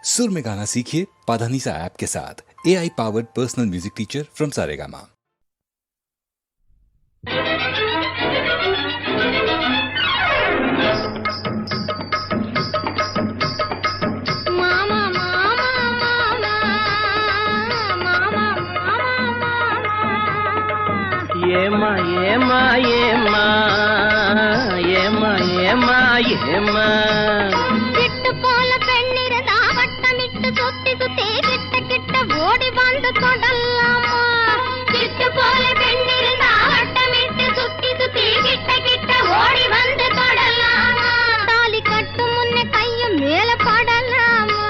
सुर में गाना सीखिए पाधानीसा ऐप के साथ। AI powered personal music teacher from Saregama. ஏமா ஏமா ஏமா ஏமா ஏமா ஏமா கிட்டு போல பெண்ணிருந்தா வட்டமிட்டு சுத்தி சுத்தி கிட்ட கிட்ட ஓடி வந்து தொடலாமா. கிட்டு போல பெண்ணிருந்தா வட்டமிட்டு சுத்தி சுத்தி கிட்ட கிட்ட ஓடி வந்து தொடலாமா. தாலி கட்டும் முன்னே கையும் மேல படலாமா.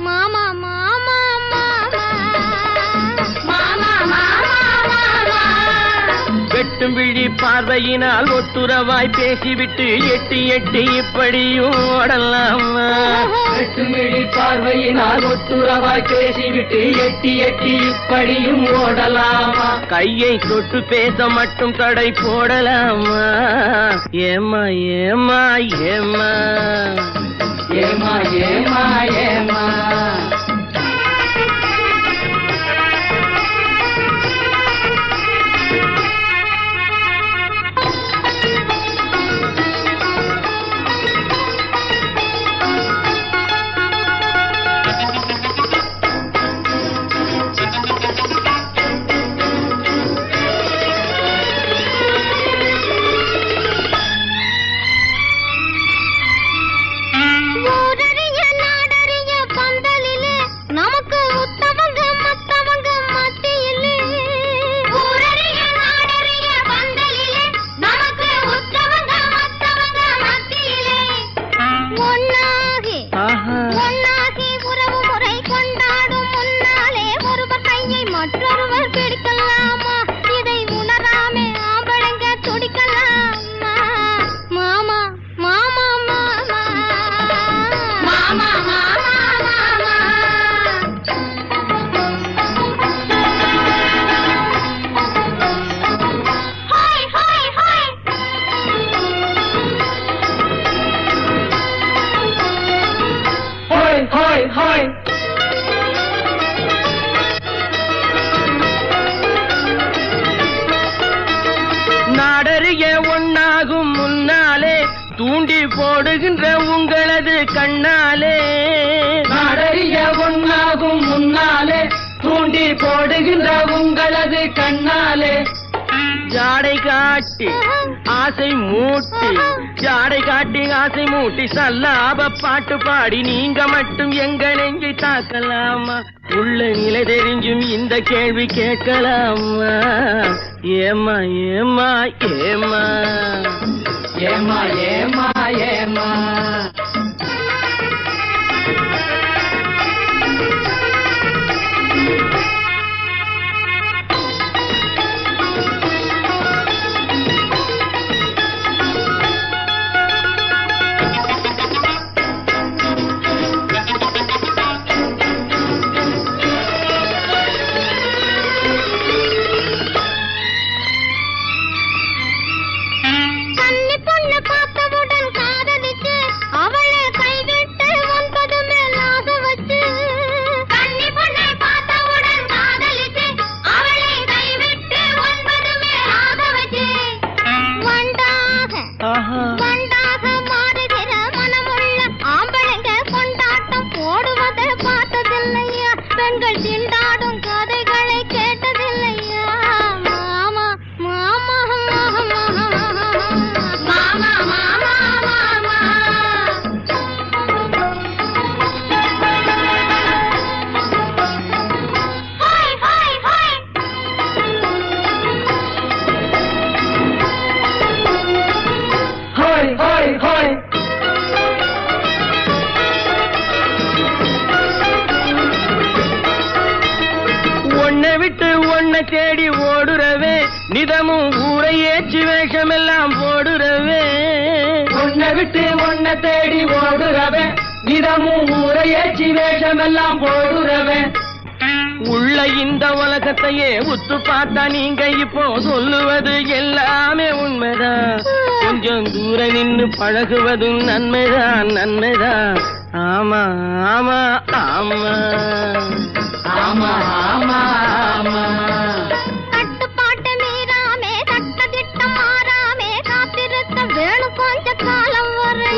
மாமா மாமா மாமா மாமா மாமா வெட்டும் விழி பார்வையினால் ஒட்டுறவாய் பேசிவிட்டு எட்டி எட்டி இப்படியும் ஓடலாமா. வெட்டும் விழி பார்வையினால் ஒட்டுறவாய் பேசிவிட்டு எட்டி எட்டி இப்படியும் ஓடலாமா. கையை தொட்டு பேச மட்டும் தடை போடலாமா. ஏமா ஏமா ஏமா ஏமா ஏமா ஏமா நாடறிய ஒன்னாகும் முன்னாலே தூண்டி போடுகின்ற உங்களது கண்ணாலே. நாடறிய ஒன்னாகும் முன்னாலே தூண்டி போடுகின்ற உங்களது கண்ணாலே. ஜாடை காட்டி ஆசை மூட்டி ஜாடை காட்டி ஆசை மூட்டி சல்லாப பாட்டு பாடி நீங்க மட்டும் எங்க நெஞ்சை தாக்கலாமா. உள்ள நிலை தெரிஞ்சும் இந்த கேள்வி கேட்கலாமா. ஏமா ஏமா ஏமா ஏமா ஏமா ஏமா தேடி ஓடுறவே நிதமும் ஊரை ஏற்றி வேஷமெல்லாம் போடுறவே. உன்னை விட்டு உன்னை தேடி ஓடுறவே நிதமும் ஊரை ஏற்றி வேஷமெல்லாம் போடுறவே. உள்ள இந்த உலகத்தையே உத்து பார்த்தா நீங்க இப்போ சொல்லுவது எல்லாமே உண்மைதான். கொஞ்சம் தூர நின்னு பழகுவதும் நன்மைதான் நன்மைதான். ஆமா ஆமா ஆமா ஆமா ஆமா ஆமா கட்டுப்பாட்டு மீறாமே சட்ட திட்டம் மாறாமே காத்திருக்க வேணும் கொஞ்ச காலம் வரை